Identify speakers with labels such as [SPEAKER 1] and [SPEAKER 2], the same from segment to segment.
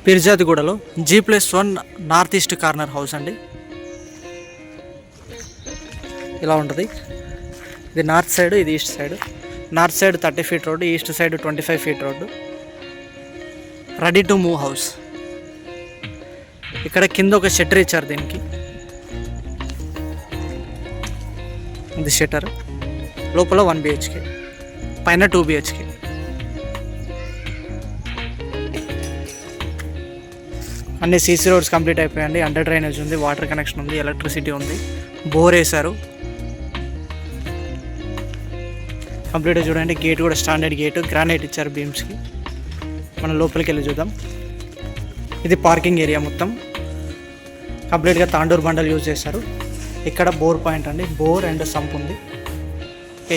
[SPEAKER 1] పిర్జాదిగూడలో G+1 north east corner house అండి. ఇలా ఉంటుంది. ఇది నార్త్ సైడ్, ఇది east side. North side 30 feet road, east side 25 feet road. Ready to move house. ఇక్కడ కింద ఒక షట్టర్ ఇచ్చారు దీనికి. ఇది షట్టర్. లోపల 1 BHK, పైన 2 BHK. అన్ని సీసీ రోడ్స్ కంప్లీట్ అయిపోయాయండి. అండర్ డ్రైనేజ్ ఉంది, వాటర్ కనెక్షన్ ఉంది, ఎలక్ట్రిసిటీ ఉంది, బోర్ వేశారు. కంప్లీట్గా చూడండి. గేట్ కూడా స్టాండర్డ్ గేట్, గ్రానైట్ ఇచ్చారు బీమ్స్కి. మనం లోపలికి వెళ్ళి చూద్దాం. ఇది పార్కింగ్ ఏరియా మొత్తం. కంప్లీట్గా తాండూరు బండలు యూజ్ చేశారు. ఇక్కడ బోర్ పాయింట్ అండి, బోర్ అండ్ సంప్ ఉంది.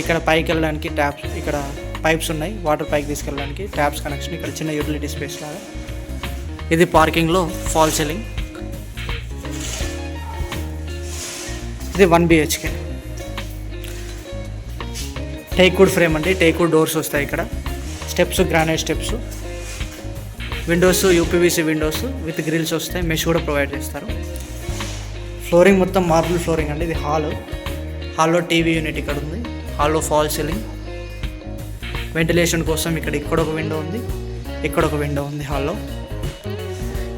[SPEAKER 1] ఇక్కడ పైకి వెళ్ళడానికి ట్యాప్స్, ఇక్కడ పైప్స్ ఉన్నాయి వాటర్ పైకి తీసుకెళ్ళడానికి, ట్యాప్స్ కనెక్షన్. ఇక్కడ చిన్న యూటిలిటీ స్పేస్ లాగా. ఇది పార్కింగ్లో ఫాల్ సీలింగ్. ఇది 1 BHK. టేక్వుడ్ ఫ్రేమ్ అండి, టేక్వుడ్ డోర్స్ వస్తాయి. ఇక్కడ steps, granite steps, windows UPVC windows with grills వస్తాయి. మెష్ కూడా ప్రొవైడ్ చేస్తారు. ఫ్లోరింగ్ మొత్తం మార్బుల్ ఫ్లోరింగ్ అండి. ఇది హాల్లో టీవీ యూనిట్ ఇక్కడ ఉంది. హాల్లో ఫాల్ సీలింగ్. వెంటిలేషన్ కోసం ఇక్కడ ఒక విండో ఉంది, ఇక్కడ ఒక విండో ఉంది. హాల్లో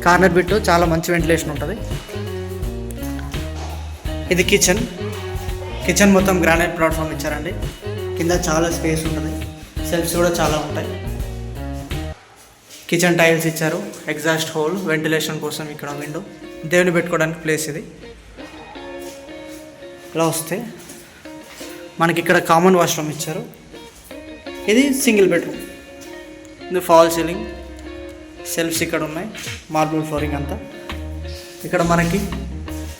[SPEAKER 1] కార్నర్ బిట్ చాలా మంచి వెంటిలేషన్ ఉంటుంది. ఇది కిచెన్ మొత్తం గ్రానైట్ ప్లాట్ఫామ్ ఇచ్చారండి. కింద చాలా స్పేస్ ఉంటుంది, సెల్ఫ్స్ కూడా చాలా ఉంటాయి. కిచెన్ టైల్స్ ఇచ్చారు, ఎగ్జాస్ట్ హోల్, వెంటిలేషన్ కోసం ఇక్కడ విండో, దేవుని పెట్టుకోవడానికి ప్లేస్. ఇది ఇలా వస్తే మనకి ఇక్కడ కామన్ వాష్రూమ్ ఇచ్చారు. ఇది సింగిల్ బెడ్రూమ్. ఇది ఫాల్ సీలింగ్, సెల్ఫ్స్ ఇక్కడ ఉన్నాయి, మార్బుల్ ఫ్లోరింగ్ అంతా. ఇక్కడ మనకి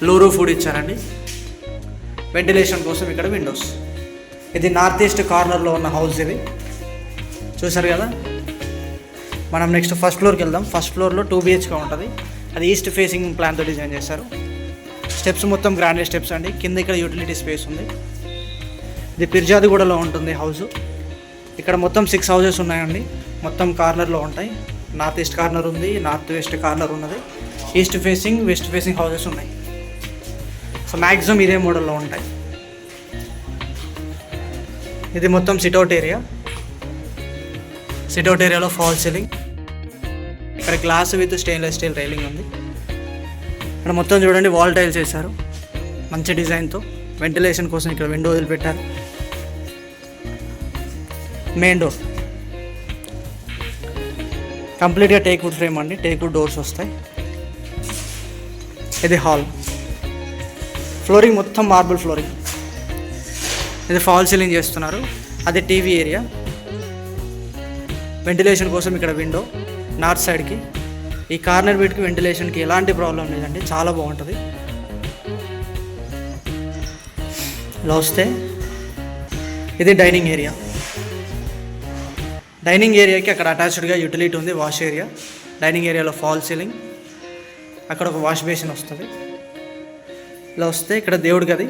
[SPEAKER 1] లోరో ఫుడ్ ఇచ్చారండి, వెంటిలేషన్ కోసం ఇక్కడ విండోస్. ఇది నార్త్ ఈస్ట్ కార్నర్లో ఉన్న హౌస్. ఇది చూసారు కదా. మనం నెక్స్ట్ ఫస్ట్ ఫ్లోర్కి వెళ్దాం. ఫస్ట్ ఫ్లోర్లో 2 BHK ఉంటుంది. అది ఈస్ట్ ఫేసింగ్ ప్లాన్తో డిజైన్ చేశారు. స్టెప్స్ మొత్తం గ్రానైట్ స్టెప్స్ అండి. కింద ఇక్కడ యూటిలిటీ స్పేస్ ఉంది. ఇది పిర్జాదిగూడలో ఉంటుంది హౌస్. ఇక్కడ మొత్తం 6 హౌసెస్ ఉన్నాయండి. మొత్తం కార్నర్లో ఉంటాయి. నార్త్ ఈస్ట్ కార్నర్ ఉంది, నార్త్ వెస్ట్ కార్నర్ ఉన్నది, east facing, west facing houses ఉన్నాయి. సో మ్యాక్సిమం ఇదే మోడల్లో ఉంటాయి. ఇది మొత్తం సిట్అవుట్ ఏరియా. సిట్అవుట్ ఏరియాలో ఫాల్ సీలింగ్. ఇక్కడ glass with stainless steel railing ఉంది. ఇక్కడ మొత్తం చూడండి వాల్ టైల్స్ వేశారు మంచి డిజైన్తో. వెంటిలేషన్ కోసం ఇక్కడ విండో వదిలిపెట్టారు. మెయిన్ డోర్ కంప్లీట్గా టేక్వుడ్ ఫ్రేమ్ అండి, టేక్వుడ్ డోర్స్ వస్తాయి. ఇది హాల్. ఫ్లోరింగ్ మొత్తం మార్బుల్ ఫ్లోరింగ్. ఇది ఫాల్ సీలింగ్ చేస్తున్నారు. అది టీవీ ఏరియా. వెంటిలేషన్ కోసం ఇక్కడ విండో నార్త్ సైడ్కి. ఈ కార్నర్ బెడ్కి వెంటిలేషన్కి ఎలాంటి ప్రాబ్లం లేదండి, చాలా బాగుంటుంది. ఇలా వస్తే ఇది డైనింగ్ ఏరియా. డైనింగ్ ఏరియాకి అక్కడ అటాచ్డ్గా యూటిలిటీ ఉంది, వాష్ ఏరియా. డైనింగ్ ఏరియాలో ఫాల్ సీలింగ్, అక్కడ ఒక వాష్ బేసిన్ వస్తుంది. ఇలా వస్తే ఇక్కడ దేవుడి గది,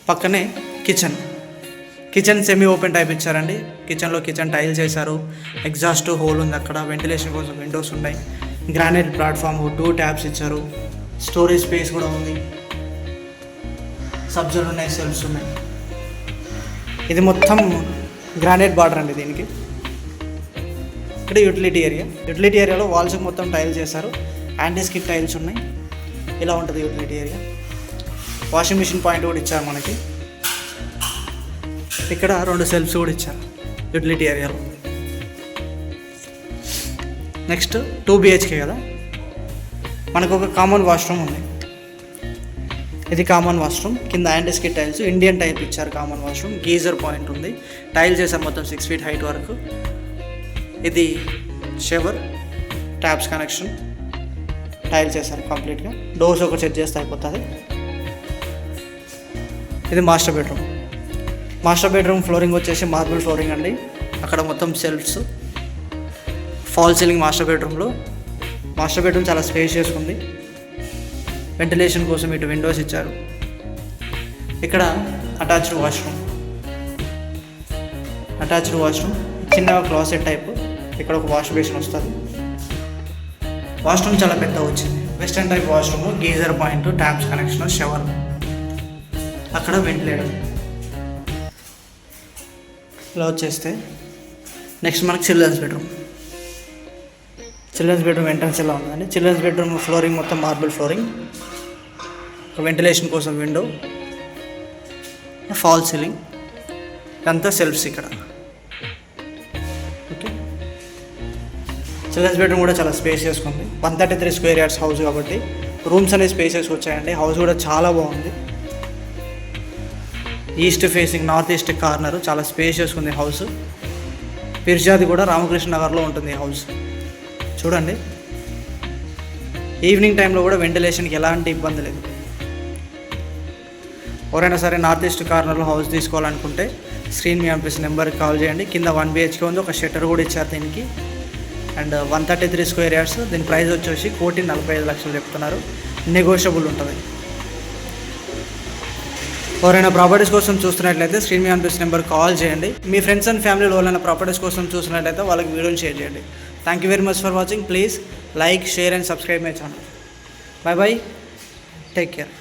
[SPEAKER 1] పక్కనే కిచెన్ సెమీ ఓపెన్ టైప్ ఇచ్చారండి. కిచెన్లో కిచెన్ టైల్స్ వేశారు, ఎగ్జాస్ట్ హోల్ ఉంది అక్కడ, వెంటిలేషన్ కోసం విండోస్ ఉన్నాయి, గ్రానైట్ ప్లాట్ఫామ్, 2 ట్యాప్స్ ఇచ్చారు, స్టోరేజ్ స్పేస్ కూడా ఉంది, సబ్జలు ఉన్నాయి, సెల్ఫ్స్ ఉన్నాయి. ఇది మొత్తం గ్రానైట్ బార్డర్ అండి దీనికి. ఇక్కడ యూటిలిటీ ఏరియాలో వాల్స్కి మొత్తం టైల్స్ చేశారు, యాంటీ స్కిడ్ టైల్స్ ఉన్నాయి. ఇలా ఉంటుంది utility area. Washing machine point కూడా ఇచ్చారు మనకి. ఇక్కడ 2 సెల్ఫ్స్ కూడా ఇచ్చారు యూటిలిటీ ఏరియాలో. నెక్స్ట్ 2 BHK కదా, మనకు ఒక కామన్ వాష్రూమ్ ఉంది. ఇది కామన్ వాష్రూమ్. కింద anti skid tiles, Indian type ఇచ్చారు కామన్ వాష్రూమ్. గీజర్ పాయింట్ ఉంది, టైల్స్ వేసారు మొత్తం 6 ఫీట్ హైట్ వరకు. ఇది షవర్, ట్యాప్స్ కనెక్షన్, టైల్స్ వేసారు కంప్లీట్గా. డోర్స్ ఒకటి సెట్ చేస్తే అయిపోతుంది. ఇది మాస్టర్ బెడ్రూమ్. ఫ్లోరింగ్ వచ్చేసి మార్బుల్ ఫ్లోరింగ్ అండి. అక్కడ మొత్తం shelves, fall ceiling. Master bedroom చాలా స్పేషియస్గా ఉంది. వెంటిలేషన్ కోసం ఇటు విండోస్ ఇచ్చారు. ఇక్కడ అటాచ్డ్ వాష్రూమ్, చిన్న క్లాసెట్ టైప్. ఇక్కడ ఒక వాష్ బేసిన్ వస్తుంది. వాష్రూమ్ చాలా పెద్దగా వచ్చింది. Western type washroom, geyser point, taps connection, shower, అక్కడ వెంటిలేటర్. ఇలా వచ్చేస్తే నెక్స్ట్ మనకి children's bedroom. Children's bedroom entrance ఎలా ఉందండి. చిల్డ్రన్స్ బెడ్రూమ్ ఫ్లోరింగ్ మొత్తం మార్బుల్ ఫ్లోరింగ్, వెంటిలేషన్ కోసం విండో, ఫాల్ సీలింగ్, ఇదంతా సెల్ఫ్స్ ఇక్కడ. ఓకే, చిల్డ్రన్స్ బెడ్రూమ్ కూడా చాలా స్పేసియస్గా ఉంది. 133 స్క్వేర్ యార్డ్స్ హౌస్ కాబట్టి రూమ్స్ అనేవి స్పేసియస్గా వచ్చాయండి. హౌస్ కూడా చాలా బాగుంది. East facing, north east corner, చాలా స్పేషియస్గా ఉంది హౌస్. పిర్జాది కూడా రామకృష్ణ నగర్లో ఉంటుంది హౌస్. చూడండి, ఈవినింగ్ టైంలో కూడా వెంటిలేషన్కి ఎలాంటి ఇబ్బంది లేదు. ఎవరైనా సరే నార్త్ ఈస్ట్ కార్నర్లో హౌస్ తీసుకోవాలనుకుంటే స్క్రీన్ మీ అనిపిస్తున్న నెంబర్కి కాల్ చేయండి. కింద 1 BHK ఉంది, ఒక షట్టర్ కూడా ఇచ్చారు దీనికి. And 133 square yards. దీని ప్రైస్ వచ్చేసి 1,45,00,000 చెప్తున్నారు. నెగోషియబుల్ ఉంటుంది. ఎవరైనా ప్రాపర్టీస్ కోసం చూస్తున్నట్లయితే స్క్రీన్ మీద అనిపిస్తున్న నెంబర్ కాల్ చేయండి. మీ ఫ్రెండ్స్ అండ్ ఫ్యామిలీలో ఎవరైనా ప్రాపర్టీస్ కోసం చూస్తున్నట్లయితే వాళ్ళకి వీడియోని షేర్ చేయండి. Thank you very much for watching. Please like, share and subscribe my channel. By by, take care.